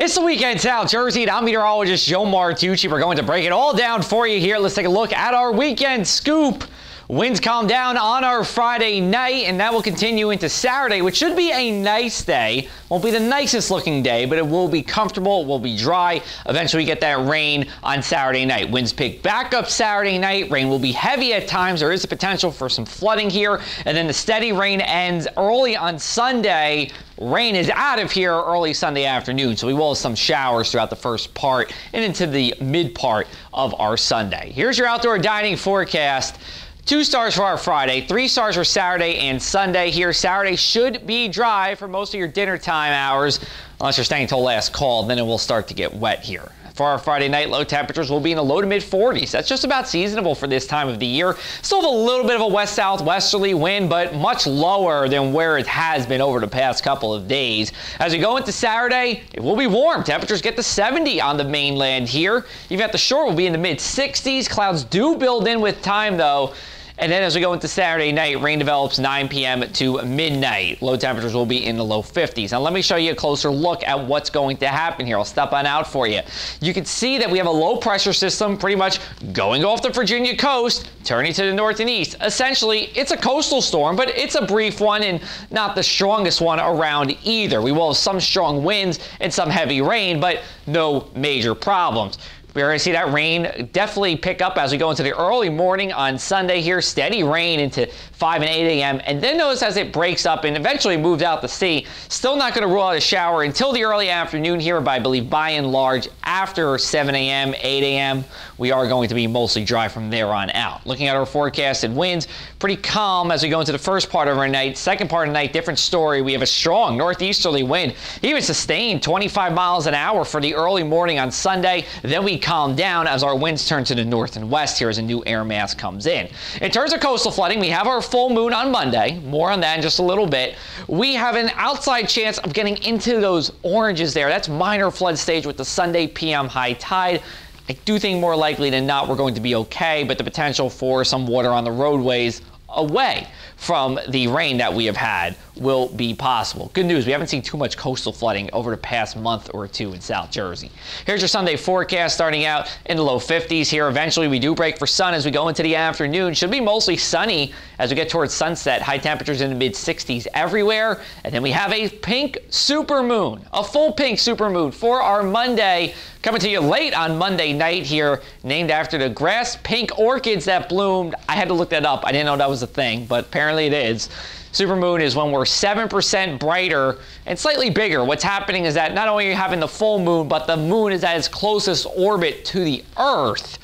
It's the weekend, South Jersey, and I'm meteorologist Joe Martucci. We're going to break it all down for you here. Let's take a look at our weekend scoop. Winds calm down on our Friday night, and that will continue into Saturday, which should be a nice day. Won't be the nicest looking day, but it will be comfortable, it will be dry. Eventually we get that rain on Saturday night. Winds pick back up Saturday night. Rain will be heavy at times. There is a potential for some flooding here, and then the steady rain ends early on Sunday. Rain is out of here early Sunday afternoon, so we will have some showers throughout the first part and into the mid part of our Sunday. Here's your outdoor dining forecast. 2 stars for our Friday, 3 stars for Saturday and Sunday here. Saturday should be dry for most of your dinner time hours, unless you're staying until last call, then it will start to get wet here. For our Friday night, low temperatures will be in the low to mid 40s. That's just about seasonable for this time of the year. Still have a little bit of a west-southwesterly wind, but much lower than where it has been over the past couple of days. As we go into Saturday, it will be warm. Temperatures get to 70 on the mainland here. Even at the shore, we'll be in the mid 60s. Clouds do build in with time, though. And then as we go into Saturday night, rain develops 9 p.m. to midnight. Low temperatures will be in the low 50s. Now let me show you a closer look at what's going to happen here. I'll step on out for you. You can see that we have a low pressure system pretty much going off the Virginia coast, turning to the north and east. Essentially, it's a coastal storm, but it's a brief one and not the strongest one around either. We will have some strong winds and some heavy rain, but no major problems. We're going to see that rain definitely pick up as we go into the early morning on Sunday here. Steady rain into 5 and 8 a.m. And then notice as it breaks up and eventually moves out to sea, still not going to rule out a shower until the early afternoon here, but I believe by and large after 7 a.m., 8 a.m., we are going to be mostly dry from there on out. Looking at our forecasted winds, pretty calm as we go into the first part of our night. Second part of the night, different story. We have a strong northeasterly wind, even sustained 25 miles an hour for the early morning on Sunday. Then we calm down as our winds turn to the north and west here as a new air mass comes in. In terms of coastal flooding, we have our full moon on Monday. More on that in just a little bit. We have an outside chance of getting into those oranges there. That's minor flood stage with the Sunday p.m. high tide. I do think more likely than not we're going to be okay, but the potential for some water on the roadways away from the rain that we have had will be possible. Good news, we haven't seen too much coastal flooding over the past month or two in South Jersey. Here's your Sunday forecast starting out in the low 50s here. Eventually we do break for sun as we go into the afternoon. Should be mostly sunny as we get towards sunset. High temperatures in the mid 60s everywhere. And then we have a pink supermoon, a full pink supermoon for our Monday, coming to you late on Monday night here, named after the grass pink orchids that bloomed. I had to look that up. I didn't know that was a thing, but apparently it is. Supermoon is when we're 7% brighter and slightly bigger. What's happening is that not only are you having the full moon, but the moon is at its closest orbit to the Earth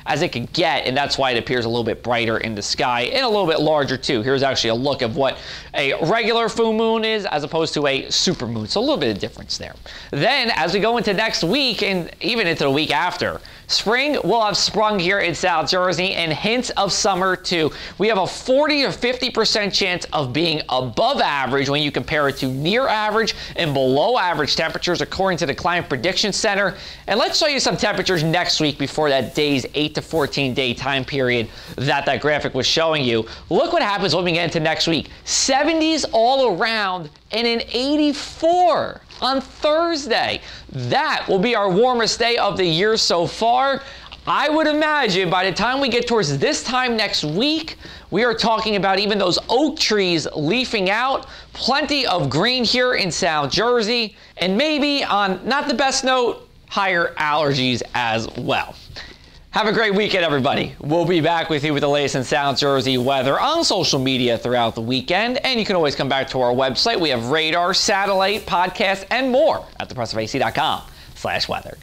as it could get, and that's why it appears a little bit brighter in the sky and a little bit larger too. Here's actually a look of what a regular full moon is as opposed to a supermoon. So a little bit of difference there. Then as we go into next week and even into the week after, spring will have sprung here in South Jersey and hints of summer too. We have a 40 or 50% chance of being above average when you compare it to near average and below average temperatures according to the Climate Prediction Center. And let's show you some temperatures next week before that day's 8 to 14 day time period that graphic was showing you. Look what happens when we get into next week. 70s all around and an 84 on Thursday. That will be our warmest day of the year so far. I would imagine by the time we get towards this time next week, we are talking about even those oak trees leafing out. Plenty of green here in South Jersey, and maybe on not the best note, higher allergies as well. Have a great weekend, everybody. We'll be back with you with the latest in South Jersey weather on social media throughout the weekend. And you can always come back to our website. We have radar, satellite, podcast, and more at thepressofac.com/weather.